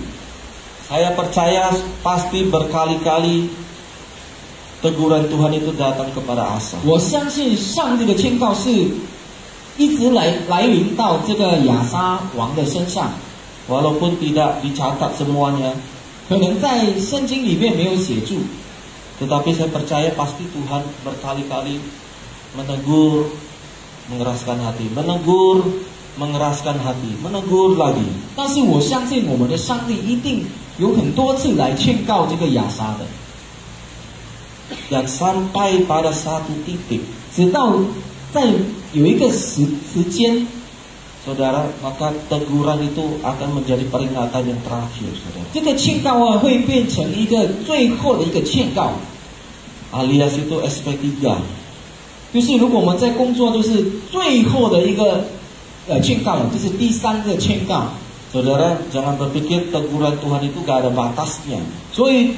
Saya percaya pasti berkali-kali teguran Tuhan itu datang kepada Asa.
我相信上帝的劝告是一直来临到这个亚撒王的身上，
Walaupun tidak dicatat semuanya,
可能在圣经里面没有写注，
tetapi saya percaya pasti Tuhan berkali-kali menegur mengeraskan hati, menegur, mengeraskan hati, menegur lagi.
但是我相信我们的上帝一定有很多次来劝告这个亚撒的，
Dan sampai pada satu titik,
直到在有一个时间，
saudara, maka teguran itu akan menjadi peringatan yang terakhir, saudara.
这个劝告啊会变成一个最后的一个劝告，
Alias itu SP3.
就是如果我们在工作就是最后的一个劝告，就是第三个劝告。
Saudara, jangan berpikir teguran Tuhan itu gak ada batasnya.
所以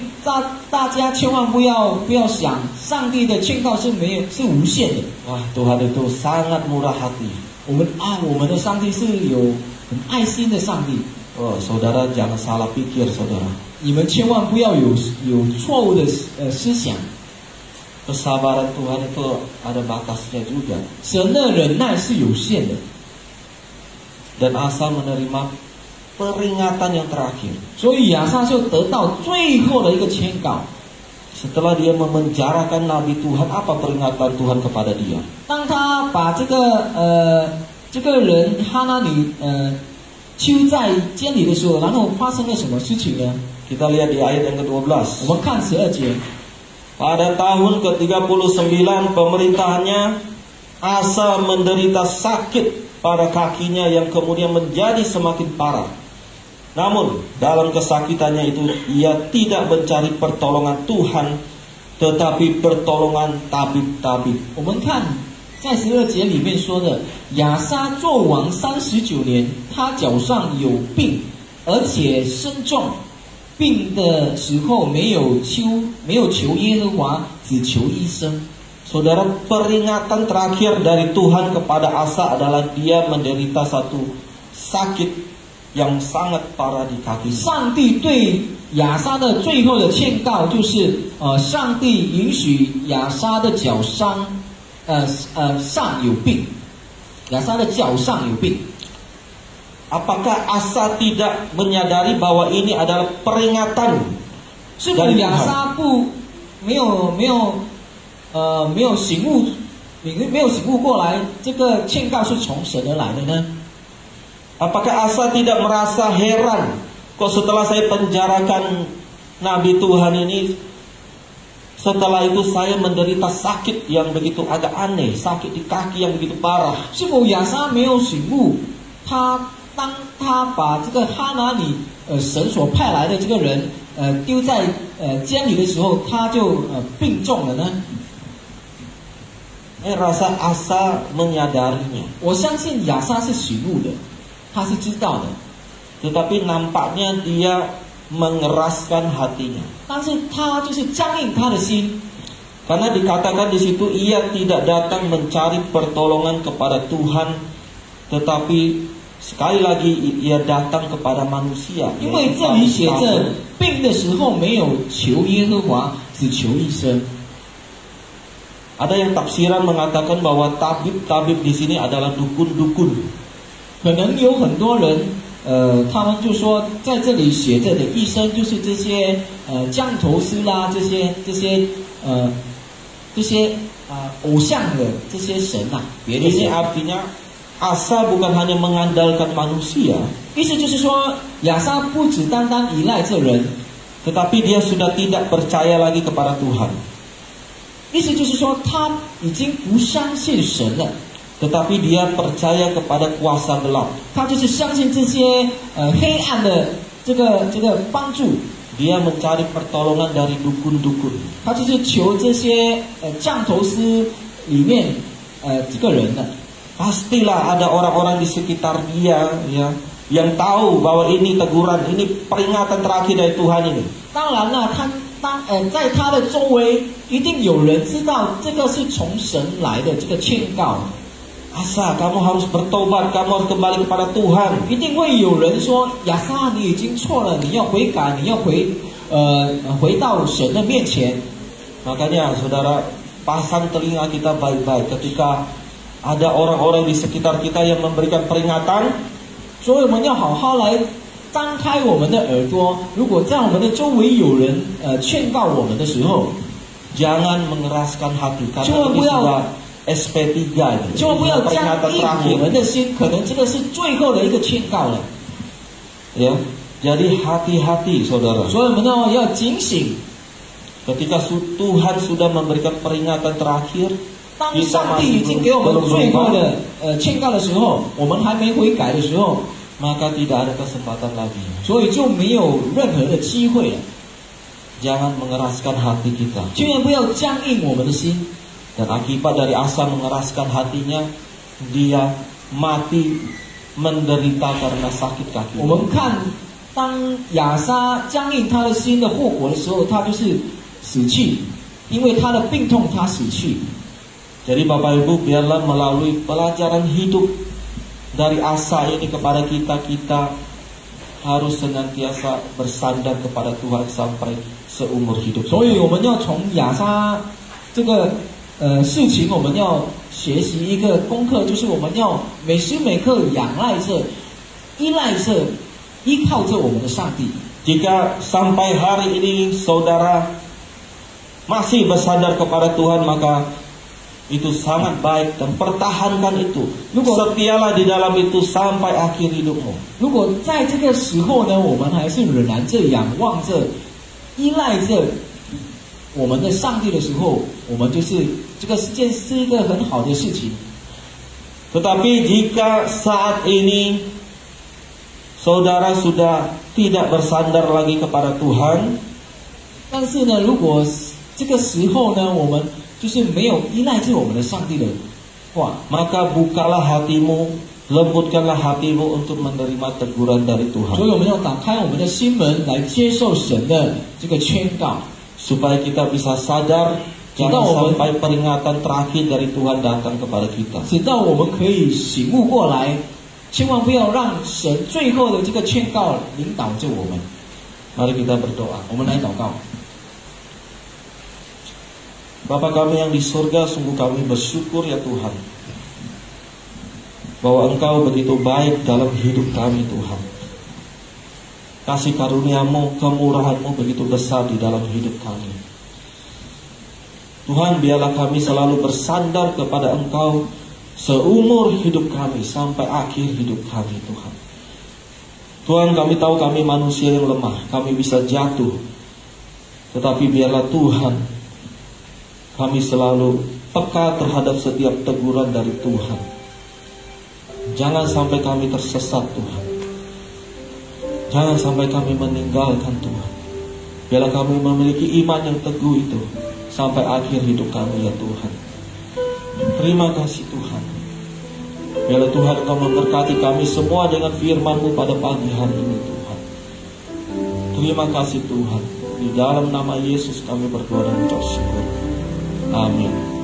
大家千万不要想上帝的劝告是无限的。
Wah, Tuhan itu sangat murah hati.
我们的上帝是有很爱心的上帝。
Oh, saudara jangan salah pikir, saudara.
你们千万不要有错误的思想。
Kesabaran Tuhan itu ada batasnya juga.
神的忍耐是有限的，
Dan Asa menerima peringatan yang terakhir.
所以亚撒就得到最后的一个劝告。
Setelah dia memenjarakan Nabi Tuhan, apa peringatan Tuhan kepada dia?
当他把这个人哈拿女囚在监里的时候，然后发生了什么事情呢？
Kita lihat di ayat yang ke-12.
我们看12节。
Pada tahun ke-39 pemerintahannya, Asa menderita sakit pada kakinya yang kemudian menjadi semakin parah. Namun dalam kesakitannya itu ia tidak mencari pertolongan Tuhan, tetapi pertolongan tabib-tabib.
我们看在12节里面说的，亚撒做王39年，他脚上有病，而且身重。 病的时候没有求耶和华，只求医生。
Saudara, peringatan terakhir dari Tuhan kepada Asa adalah dia menderita satu sakit yang sangat parah di kaki.
上帝对亚撒的最后的劝告就是，上帝允许亚撒的脚上有病，亚撒的脚上有病。
Apakah Asa tidak menyadari bahwa ini adalah peringatan
是否
dari
亚
Tuhan?
撒没有醒悟过来，这个劝告是从神而来的呢？
Apakah Asa tidak merasa heran kok setelah saya penjarakan Nabi Tuhan ini, setelah itu saya menderita sakit yang begitu agak aneh, sakit di kaki yang begitu parah?
是否亚撒没有醒悟？当他把这个哈拿尼神所派来的这个人丢在监里的时候，他就病重了呢？
Rasa Asa menyadarinya.
我相信亚撒是醒悟的，他是知道的，
Tetapi nampaknya dia mengeraskan hatinya.
但是他就是僵硬他的心，
Karena dikatakan di situ ia tidak datang mencari pertolongan kepada Tuhan, tetapi sekali lagi ia datang kepada manusia.
因为这里写着病的时候没有求耶和华，只求医生。
Ada yang tafsiran mengatakan bahwa tabib-tabib di sini adalah dukun-dukun.
可能有很多人，他们就说在这里写着的医生就是这些降头师啦，这些偶像的这些神呐、别的
Ini
神。
artinya Asa bukan hanya mengandalkan manusia,
意思就是说，亚撒不只单单依赖这人，
tetapi dia sudah tidak percaya lagi kepada Tuhan.
意思就是说他已经不相信神了，
Tetapi dia percaya kepada kuasa gelap.
他就是相信这些黑暗的这个帮助，
Dia mencari pertolongan dari dukun-dukun.
他就是求这些降头师里面这个人的。
Pastilah ada orang-orang di sekitar dia, ya, yang tahu bahwa ini teguran, ini peringatan terakhir dari Tuhan ini.
当然了，在他的周围一定有人知道这个是从神来的这个劝告。
Asa, kamu harus bertobat, kamu harus kembali kepada Tuhan.
一定会有人说亚撒，你已经错了，你要悔改，你要回到神的面前。
Makanya saudara, pasang telinga kita baik-baik ketika ada orang-orang di sekitar kita yang memberikan peringatan.
所以我们要好好来张开我们的耳朵。如果在我们的周围有人劝告我们的时候，
Jangan mengeraskan hati, karena
Cuma
ini
beliau-
sudah SP3 ini.
千万不要僵
Peringatan
硬我
terakhir.
们的心，可能这个是最后的一个劝告了。
Ya, jadi hati-hati saudara.
所以我们呢要警醒，
Ketika Tuhan sudah memberikan peringatan terakhir,
当
kita
上帝已
masih
经给我们
belum
最后
berubah,
的劝告的时候，我们还没悔改的时候，
maka tidak ada kesempatan lagi.
所以就没有任何的机会了。
Jangan mengeraskan hati kita.
千万不要僵硬我们的心。
Dan akibat dari Asa mengeraskan hatinya, dia mati menderita karena sakit kaki.
我们看，当亚撒僵硬他的心的后果的时候，他就是死去，因为他的病痛他死去。
Jadi Bapak Ibu, biarlah melalui pelajaran hidup dari Asa ini kepada kita harus senantiasa bersandar kepada Tuhan sampai seumur hidup.
所以我们要从亚撒这个事情，我们要学习一个功课，就是我们要每时每刻仰赖着、依赖着、依靠着我们的上帝。
Jika sampai hari ini saudara masih bersandar kepada Tuhan, maka itu sangat baik dan pertahankan itu. Setialah di dalam itu sampai akhir hidupmu.
如果在这个时候呢，我们还是仍然着仰望着、依赖着我们的上帝的时候，我们就是这个是一个很好的事情。
Tetapi jika saat ini saudara sudah tidak bersandar lagi kepada Tuhan,
但是呢，如果这个时候呢，我们就是没有依赖着我们的上帝的话，
maka bukalah hatimu, lembutkanlah hatimu untuk menerima teguran dari
所
Tuhan.
以我们要打开我们的心门来接受神的这个劝告，
Supaya kita bisa sadar, jangan sampai peringatan terakhir dari Tuhan datang kepada kita.
直到我们可以醒悟过来，千万不要让神最后的这个劝告领导着我们。
Mari kita berdoa.
我们来祷告。
Bapa kami yang di surga, sungguh kami bersyukur ya Tuhan, bahwa Engkau begitu baik dalam hidup kami Tuhan. Kasih karuniamu, kemurahanmu begitu besar di dalam hidup kami. Tuhan, biarlah kami selalu bersandar kepada Engkau seumur hidup kami sampai akhir hidup kami Tuhan. Tuhan, kami tahu kami manusia yang lemah, kami bisa jatuh. Tetapi biarlah Tuhan, kami selalu peka terhadap setiap teguran dari Tuhan. Jangan sampai kami tersesat Tuhan. Jangan sampai kami meninggalkan Tuhan. Biarlah kami memiliki iman yang teguh itu sampai akhir hidup kami ya Tuhan. Terima kasih Tuhan. Biarlah Tuhan Engkau memberkati kami semua dengan firman-Mu pada pagi hari ini Tuhan. Terima kasih Tuhan. Di dalam nama Yesus kami berdoa dan ucap syukur. Amin.